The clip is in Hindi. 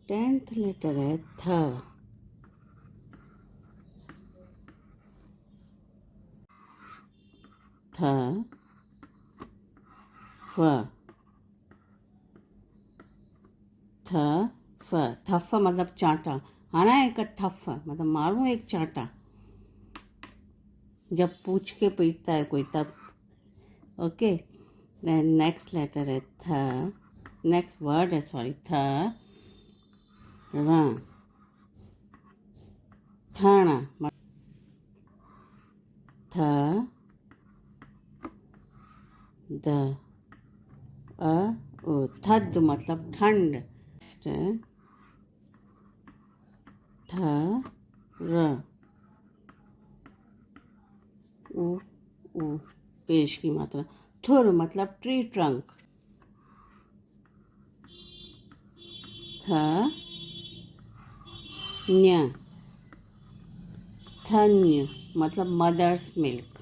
10th लेटर है थ। थ फ थ फ थफ मतलब चांटा, है ना। एक थफ मतलब मारूं एक चांटा, जब पूछ के पीटता है कोई तब। ओके, नेक्स्ट लेटर है थ। नेक्स्ट वर्ड है, सॉरी, थ र थाना। थ द अ ओ थद मतलब ठंड। थ र उ उ पेश की मात्रा। थुर मतलब ट्री ट्रंक। थ न्य थन्य मतलब मदर्स मिल्क।